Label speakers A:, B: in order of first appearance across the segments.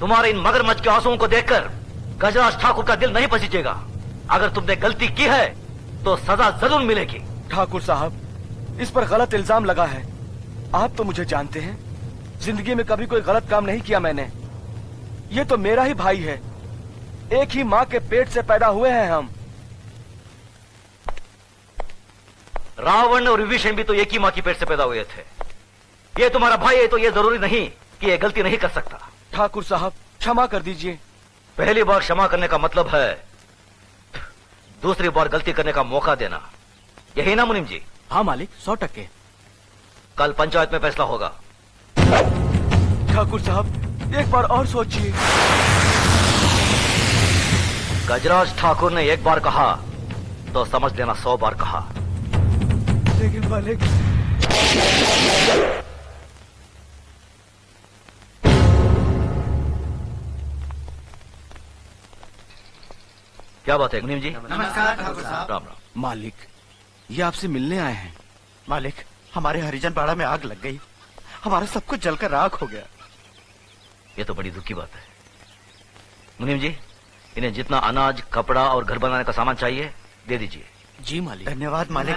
A: तुम्हारे इन मगरमच्छ के आंसुओं को देखकर गजराज ठाकुर का दिल नहीं पसीजेगा। अगर तुमने गलती की है तो सजा जरूर मिलेगी।
B: ठाकुर साहब, इस पर गलत इल्जाम लगा है। आप तो मुझे जानते हैं, जिंदगी में कभी कोई गलत काम नहीं किया मैंने। ये तो मेरा ही भाई है, एक ही माँ के पेट से पैदा हुए हैं हम।
A: रावण और विभीषण भी तो एक ही माँ की पेट से पैदा हुए थे। ये तुम्हारा भाई है तो ये जरूरी नहीं कि ये गलती नहीं कर सकता।
B: ठाकुर साहब, क्षमा कर दीजिए।
A: पहली बार क्षमा करने का मतलब है दूसरी बार गलती करने का मौका देना, यही ना मुनीम जी?
C: हाँ मालिक, 100%।
A: कल पंचायत में फैसला होगा।
B: ठाकुर साहब, एक बार और सोचिए।
A: गजराज ठाकुर ने एक बार कहा तो समझ लेना 100 बार कहा।
B: लेकिन मालिक,
A: क्या बात है मुनीम जी?
D: नमस्कार ठाकुर साहब।
A: राम राम।
C: मालिक, ये आपसे मिलने आए हैं।
D: मालिक, हमारे हरिजन पाड़ा में आग लग गई, हमारा सब कुछ जलकर राख हो गया।
A: ये तो बड़ी दुख की बात है। मुनीम जी, इन्हें जितना अनाज, कपड़ा और घर बनाने का सामान चाहिए दे दीजिए।
C: जी मालिक।
D: धन्यवाद मालिक।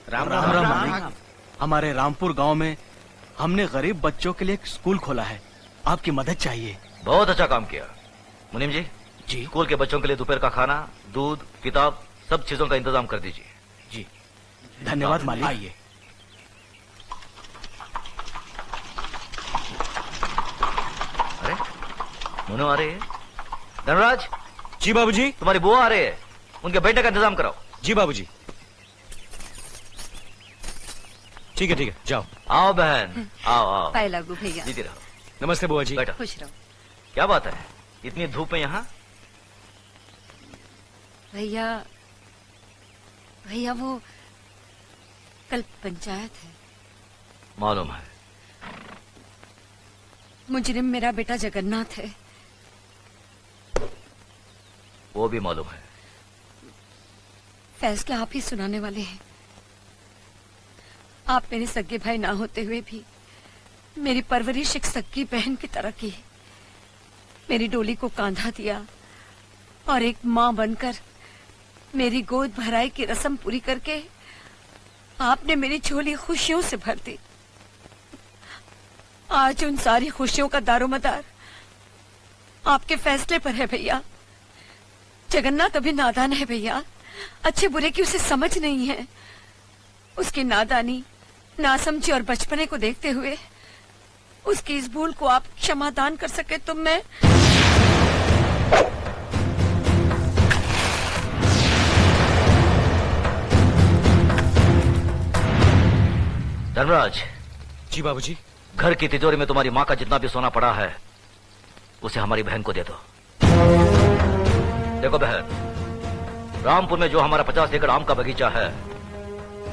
C: राम राम मालिक। हमारे रामपुर गांव में हमने गरीब बच्चों के लिए एक स्कूल खोला है, आपकी मदद चाहिए।
A: बहुत अच्छा काम किया। मुनीम जी,
C: जी
A: स्कूल के बच्चों के लिए दोपहर का खाना, दूध, किताब, सब चीजों का इंतजाम कर दीजिए।
C: जी, धन्यवाद मालिक। आइए।
A: अरे मुनो आ रहे हैं। धनराज।
C: जी बाबूजी।
A: तुम्हारी बुआ आ रहे हैं, उनके बेटे का इंतजाम कराओ।
C: जी बाबूजी। ठीक है, जाओ।
A: आओ बहन, आओ आओ।
E: पाए लागू भैया।
A: जीती रहो।
C: नमस्ते बुआ जी।
A: बैठो।
E: खुश रहो।
A: क्या बात है, इतनी धूप में यहाँ?
E: भैया, भैया वो कल पंचायत है।
A: मालूम है।
E: मुजरिम मेरा बेटा जगन्नाथ है।
A: वो भी मालूम है।
E: फैसला आप ही सुनाने वाले हैं। आप मेरे सगे भाई ना होते हुए भी मेरी परवरिश एक सगी बहन की तरह की। मेरी डोली को कांधा दिया और एक माँ बनकर मेरी गोद भराई की रस्म पूरी करके आपने मेरी झोली खुशियों से भर दी। आज उन सारी खुशियों का दारोमदार आपके फैसले पर है भैया। जगन्नाथ अभी नादान है भैया, अच्छे बुरे की उसे समझ नहीं है। उसकी नादानी, नासमझी और बचपने को देखते हुए उसकी इस भूल को आप क्षमादान कर सके तो मैं।
A: धर्मराज।
C: जी बाबूजी।
A: घर की तिजोरी में तुम्हारी माँ का जितना भी सोना पड़ा है उसे हमारी बहन को दे दो। देखो बहन, रामपुर में जो हमारा 50 एकड़ आम का बगीचा है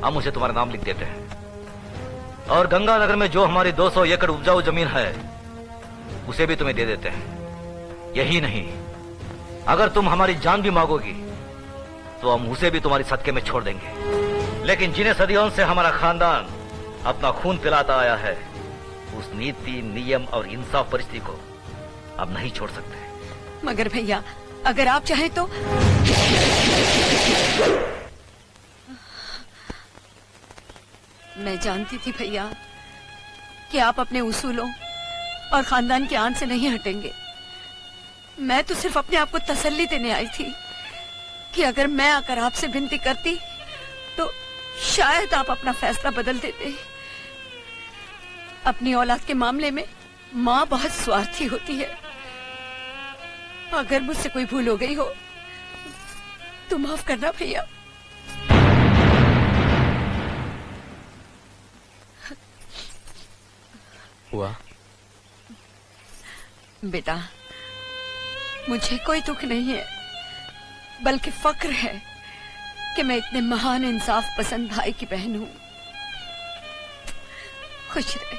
A: हम उसे तुम्हारा नाम लिख देते हैं, और गंगानगर में जो हमारी 200 एकड़ उपजाऊ जमीन है उसे भी तुम्हें दे देते हैं। यही नहीं, अगर तुम हमारी जान भी मांगोगी तो हम उसे भी तुम्हारी सदके में छोड़ देंगे। लेकिन जिन्हें सदियों से हमारा खानदान अपना खून पिलाता आया है उस नीति, नियम और इंसाफ परिस्थिति को अब नहीं छोड़ सकते।
E: मगर भैया, अगर आप चाहें तो। मैं जानती थी भैया कि आप अपने उसूलों और खानदान के आन से नहीं हटेंगे। मैं तो सिर्फ अपने आप को तसल्ली देने आई थी कि अगर मैं आकर आपसे विनती करती तो शायद आप अपना फैसला बदल देते। अपनी औलाद के मामले में माँ बहुत स्वार्थी होती है। अगर मुझसे कोई भूल हो गई हो तो माफ करना भैया।
C: हुआ
E: बेटा, मुझे कोई दुख नहीं है, बल्कि फक्र है कि मैं इतने महान इंसाफ पसंद भाई की बहन हूं। खुश रहे।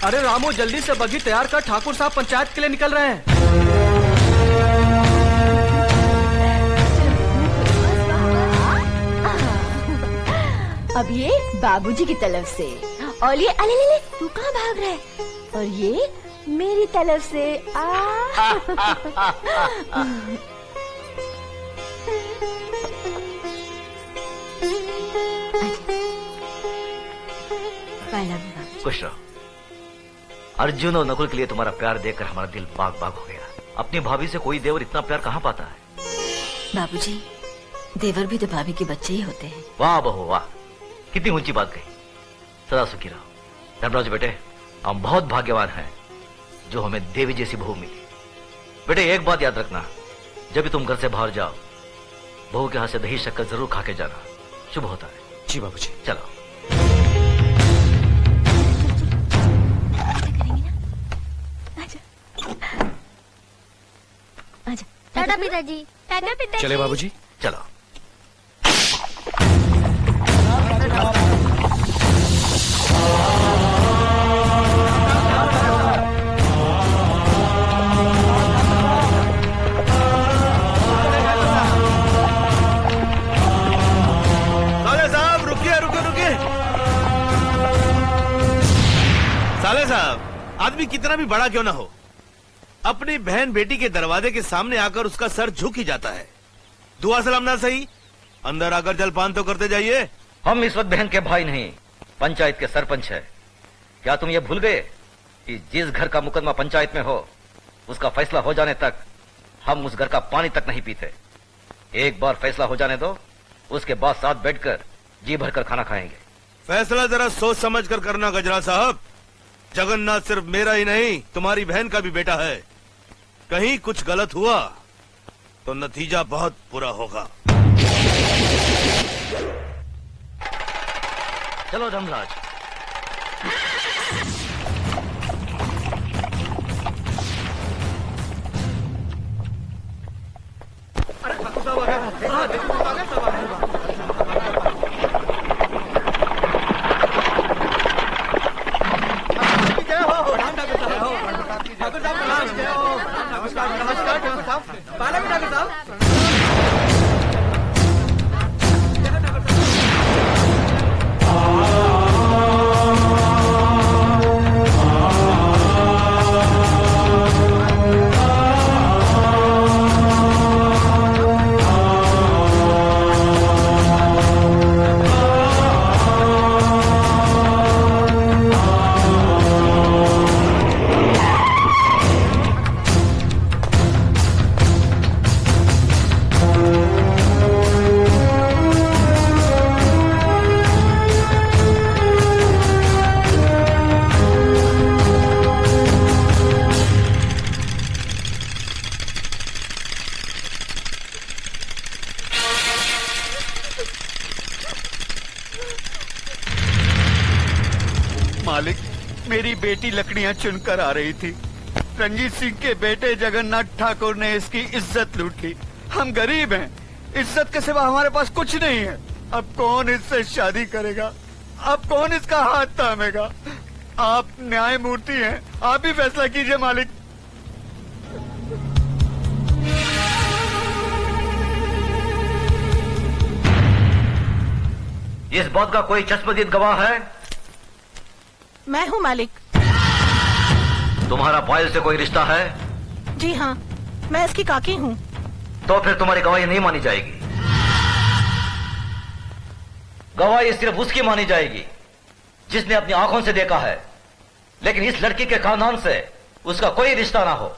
B: अरे रामू, जल्दी से बगी तैयार कर, ठाकुर साहब पंचायत के लिए निकल रहे हैं।
F: बाबूजी की तरफ से, और ये अले ले ले, तू कहाँ भाग रहा है? और ये मेरी तरफ से
A: खुश रहो। अर्जुन और नकुल के लिए तुम्हारा प्यार देखकर हमारा दिल बाग बाग हो गया। अपनी भाभी से कोई देवर इतना प्यार कहाँ पाता है?
E: बाबूजी, देवर भी तो भाभी के बच्चे ही होते हैं।
A: वाह बहू वाह, कितनी ऊंची बात कही। सदा सुखी रहो। धर्मराज बेटे, हम बहुत भाग्यवान हैं जो हमें देवी जैसी बहू मिली। बेटे एक बात याद रखना, जब भी तुम घर से बाहर जाओ, बहू के हाथ से दही शक्कर जरूर खा के जाना, शुभ होता है।
B: जी बाबूजी।
A: चलो।
F: टाटा पिताजी, टाटा पिताजी।
B: चले बाबूजी।
A: चलो।
G: साले साहब रुकिए रुकिए रुकिए। साले साहब, आदमी कितना भी बड़ा क्यों ना हो, अपनी बहन बेटी के दरवाजे के सामने आकर उसका सर झुक ही जाता है। दुआ सलाम ना सही, अंदर आकर जलपान तो करते जाइए।
A: हम इस वक्त बहन के भाई नहीं, पंचायत के सरपंच है। क्या तुम ये भूल गए कि जिस घर का मुकदमा पंचायत में हो, उसका फैसला हो जाने तक हम उस घर का पानी तक नहीं पीते। एक बार फैसला हो जाने दो, उसके बाद साथ बैठकर जी भरकर खाना खाएंगे।
G: फैसला जरा सोच समझ कर करना गजरा साहब। जगन्नाथ सिर्फ मेरा ही नहीं, तुम्हारी बहन का भी बेटा है। कहीं कुछ गलत हुआ तो नतीजा बहुत बुरा होगा।
A: चलो धर्मराज।
D: मालिक, मेरी बेटी लकड़ियां चुनकर आ रही थी। रंजीत सिंह के बेटे जगन्नाथ ठाकुर ने इसकी इज्जत लूट ली। हम गरीब हैं, इज्जत के सिवा हमारे पास कुछ नहीं है। अब कौन इससे शादी करेगा? अब कौन इसका हाथ थामेगा? आप न्यायमूर्ति हैं, आप ही फैसला कीजिए मालिक।
A: इस बात का कोई चश्मदीद गवाह है?
H: मैं हूँ मालिक।
A: तुम्हारा पायल से कोई रिश्ता है?
H: जी हाँ, मैं इसकी काकी हूँ।
A: तो फिर तुम्हारी गवाही नहीं मानी जाएगी। गवाही सिर्फ उसकी मानी जाएगी जिसने अपनी आंखों से देखा है, लेकिन इस लड़की के खानदान से उसका कोई रिश्ता ना हो।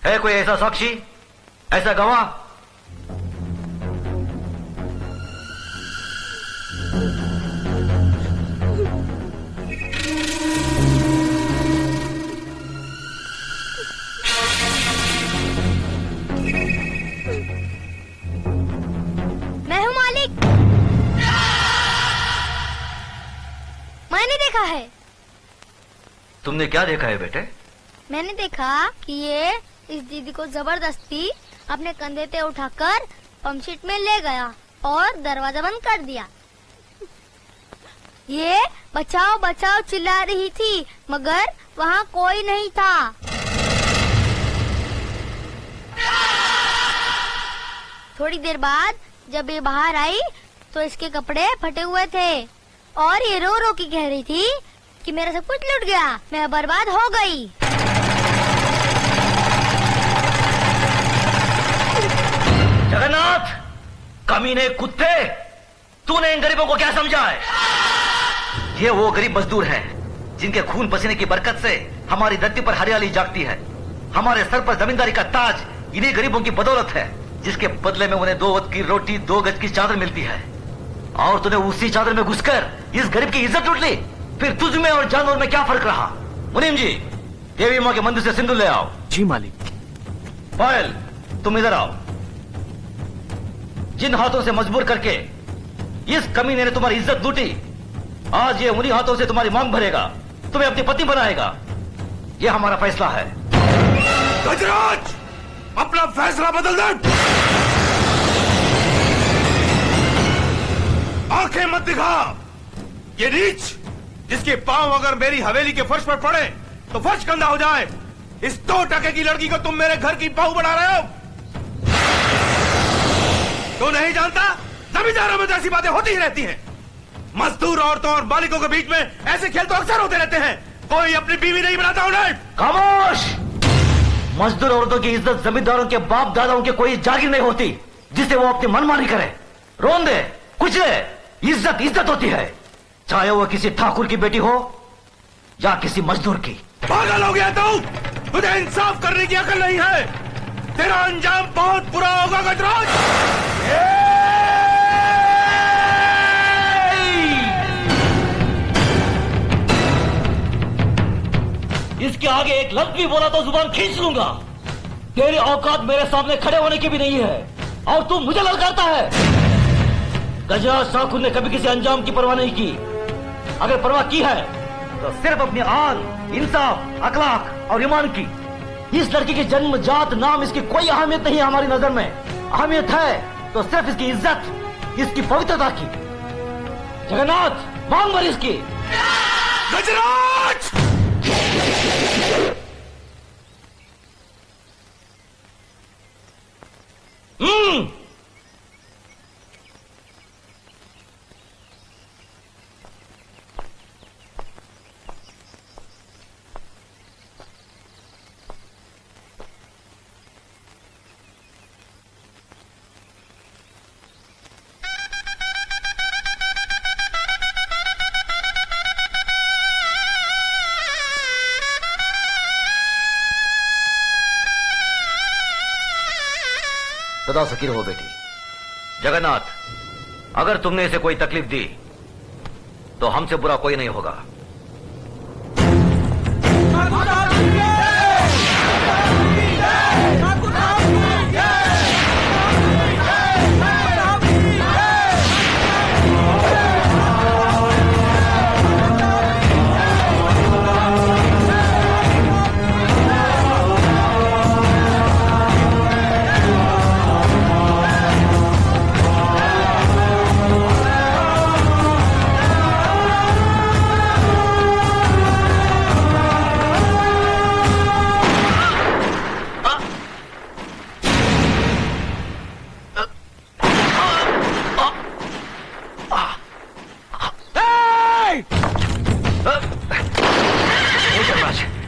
A: है कोई ऐसा साक्षी, ऐसा गवाह?
F: मैं हूँ मालिक। मैंने देखा है।
A: तुमने क्या देखा है बेटे?
F: मैंने देखा कि ये इस दीदी को जबरदस्ती अपने कंधे पे उठाकर पंपशीट में ले गया और दरवाजा बंद कर दिया। ये बचाओ बचाओ चिल्ला रही थी, मगर वहाँ कोई नहीं था। थोड़ी देर बाद जब ये बाहर आई तो इसके कपड़े फटे हुए थे और ये रो रो की कह रही थी कि मेरा सब कुछ लुट गया, मैं बर्बाद हो गई।
A: जगन्नाथ, कमीने कुत्ते, तूने इन गरीबों को क्या समझा है? ये वो गरीब मजदूर हैं जिनके खून पसीने की बरकत से हमारी धरती पर हरियाली जागती है। हमारे सर पर जमींदारी का ताज इन्हीं गरीबों की बदौलत है, जिसके बदले में उन्हें 2 वक्त की रोटी 2 गज की चादर मिलती है। और तूने उसी चादर में घुसकर इस गरीब की इज्जत लूट ली। फिर तुझ में और जानवर में क्या फर्क रहा? मुनीम जी, देवी माँ के मंदिर से सिंदूर ले आओ।
C: जी मालिक।
A: पायल, तुम इधर आओ। जिन हाथों से मजबूर करके इस कमीने ने तुम्हारी इज्जत लूटी, आज ये उन्हीं हाथों से तुम्हारी मांग भरेगा, तुम्हें अपनी पत्नी बनाएगा। ये हमारा फैसला है।
G: गजराज, अपना फैसला बदल दे। आंखें मत दिखा। ये नीच जिसके पांव अगर मेरी हवेली के फर्श पर पड़े तो फर्श गंदा हो जाए, इस 2 टके की लड़की को तुम मेरे घर की बहू बना रहे हो। तो नहीं जानता, जमींदारों में तो ऐसी बातें होती ही रहती हैं। मजदूर औरतों और मालिकों के बीच में ऐसे खेल तो अक्सर होते रहते हैं। कोई अपनी बीवी नहीं बनाता उन्हें।
A: खामोश! मजदूर औरतों की इज्जत जमींदारों के बाप दादाओं के कोई जागीर नहीं होती जिसे वो अपनी मनमानी करे, रोन दे, कुचले। इज्जत इज्जत होती है, चाहे वो किसी ठाकुर की बेटी हो या किसी मजदूर की।
G: पागल हो गया तू? तुझे इंसाफ करने की अकल नहीं है। तेरा अंजाम बहुत बुरा होगा गजराज।
A: इसके आगे एक लफ्ज भी बोला तो जुबान खींच लूंगा। तेरी औकात मेरे सामने खड़े होने की भी नहीं है और तू मुझे ललकारता है। गजराज ठाकुर ने कभी किसी अंजाम की परवाह नहीं की। अगर परवाह की है तो सिर्फ अपनी आन, इंसाफ, अखलाक और ईमान की। इस लड़की की जन्म जात नाम इसकी कोई अहमियत नहीं है हमारी नजर में। अहमियत है तो सिर्फ इसकी इज्जत, इसकी पवित्रता की। जगन्नाथ, मांग भर इसकी।
G: गजराज!
A: सदा सकीर हो बेटी। जगन्नाथ, अगर तुमने इसे कोई तकलीफ दी तो हमसे बुरा कोई नहीं होगा।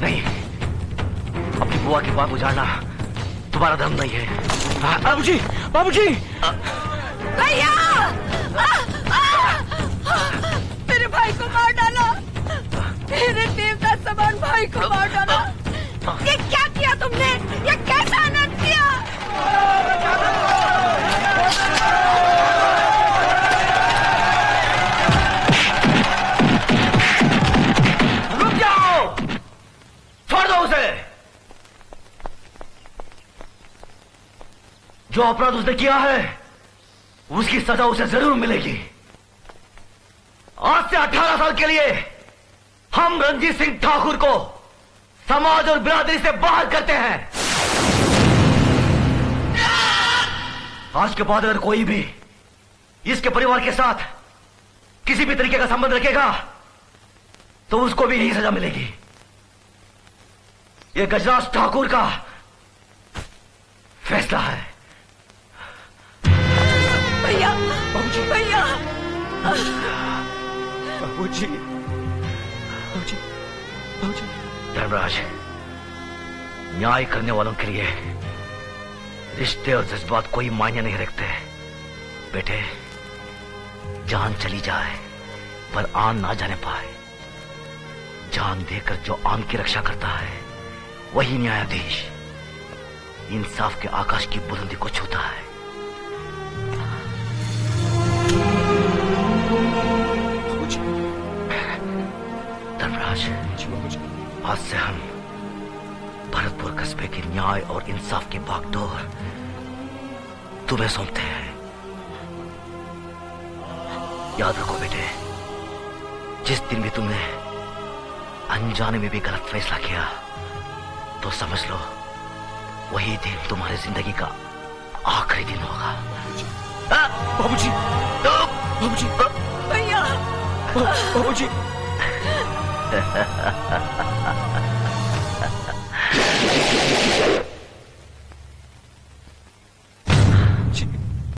A: नहीं, अपनी बुआ की बात उजाड़ना तुम्हारा धर्म नहीं है।
C: बाबूजी, बाबूजी!
E: भैया! मेरे भाई को मार डाला, मेरे देवता समान भाई को मार डाला। ये क्या किया तुमने? ये कैसा अनर्थ किया?
A: रुक जाओ, छोड़ दो उसे। जो अपराध उसने किया है उसकी सजा उसे जरूर मिलेगी। आज से 18 साल के लिए हम रणजीत सिंह ठाकुर को समाज और बिरादरी से बाहर करते हैं। आज के बाद अगर कोई भी इसके परिवार के साथ किसी भी तरीके का संबंध रखेगा तो उसको भी यही सजा मिलेगी। यह गजराज ठाकुर का फैसला है।
E: भैया, भैया!
B: बाबूजी, बाबूजी, बाबूजी।
A: धर्मराज, न्याय करने वालों के लिए रिश्ते और जज्बात कोई मायने नहीं रखते। बेटे, जान चली जाए पर आन ना जाने पाए। जान देकर जो आन की रक्षा करता है वही न्यायाधीश इंसाफ के आकाश की बुलंदी को छूता है। धर्मराज, आज से हम भरतपुर कस्बे की न्याय और इंसाफ की बागडोर तुम्हें सौंपते हैं। याद रखो बेटे, जिस दिन भी तुमने अनजाने में भी गलत फैसला किया तो समझ लो वही दिन तुम्हारी जिंदगी का आखिरी दिन होगा।
B: बाबूजी, बाबूजी,
E: भैया,
B: बाबूजी।